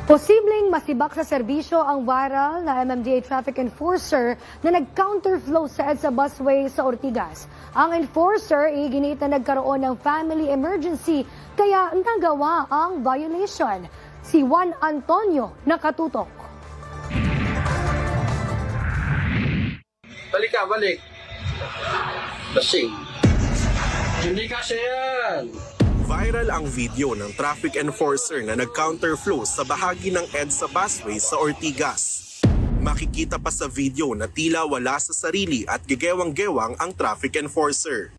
Posibleng masibak sa serbisyo ang viral na MMDA traffic enforcer na nag-counterflow sa EDSA busway sa Ortigas. Ang enforcer iginit na nagkaroon ng family emergency kaya nagawa ang violation. Si Juan Antonio nakatutok. Balik ka, balik. Lasing. Hindi kasi yan. Viral ang video ng traffic enforcer na nag-counterflow sa bahagi ng EDSA busway sa Ortigas. Makikita pa sa video na tila wala sa sarili at gegewang-gewang ang traffic enforcer.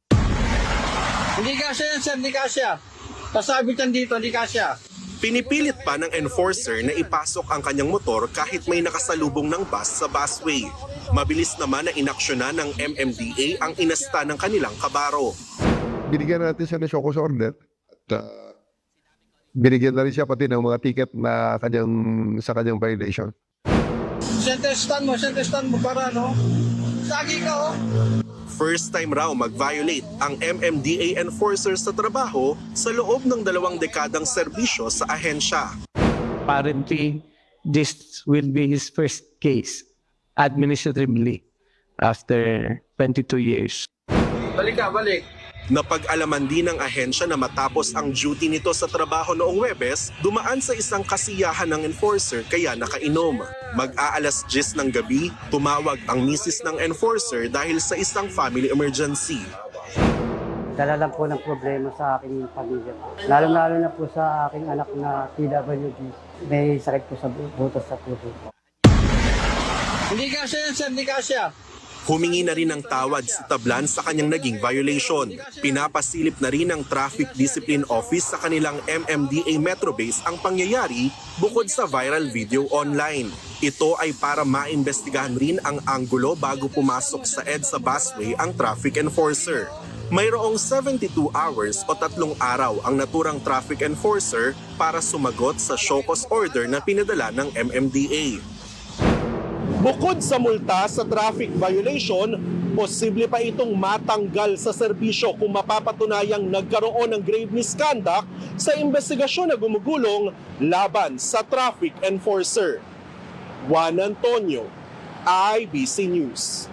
Hindi kasi yan, sir. Hindi kasi. Pasabitan dito, hindi kasi. Pinipilit pa ng enforcer na ipasok ang kanyang motor kahit may nakasalubong ng bus sa busway. Mabilis naman na inaksyonan ng MMDA ang inasta ng kanilang kabaro. Binigyan natin siya ng show cause order at binigyan na rin siya pati ng mga ticket na sa kanyang violation. Center stand mo para no? Sagi ka, oh. First time raw mag-violate ang MMDA enforcer sa trabaho sa loob ng 2 dekadang serbisyo sa ahensya. Apparently, this will be his first case administratively after 22 years. Balik ka, balik. Napag-alaman din ng ahensya na matapos ang duty nito sa trabaho noong Huwebes, dumaan sa isang kasiyahan ng enforcer kaya nakainom. Mag-aalas 10 ng gabi, tumawag ang misis ng enforcer dahil sa isang family emergency. Dala lang po ng problema sa aking pamilya. Lalo-lalo na po sa aking anak na PWD. May sakit po sa butos sa puso. Hindi kasi yan, sir. Hindi kasi. Humingi na rin ng tawad si Tablan sa kanyang naging violation. Pinapasilip na rin ng Traffic Discipline Office sa kanilang MMDA Metro Base ang pangyayari bukod sa viral video online. Ito ay para maimbestigahan rin ang anggulo bago pumasok sa EDSA busway ang traffic enforcer. Mayroong 72 hours o 3 araw ang naturang traffic enforcer para sumagot sa show cause order na pinadala ng MMDA. Bukod sa multa sa traffic violation, posible pa itong matanggal sa serbisyo kung mapapatunayang nagkaroon ng grave misconduct sa investigasyon na gumugulong laban sa traffic enforcer. Juan Antonio, IBC News.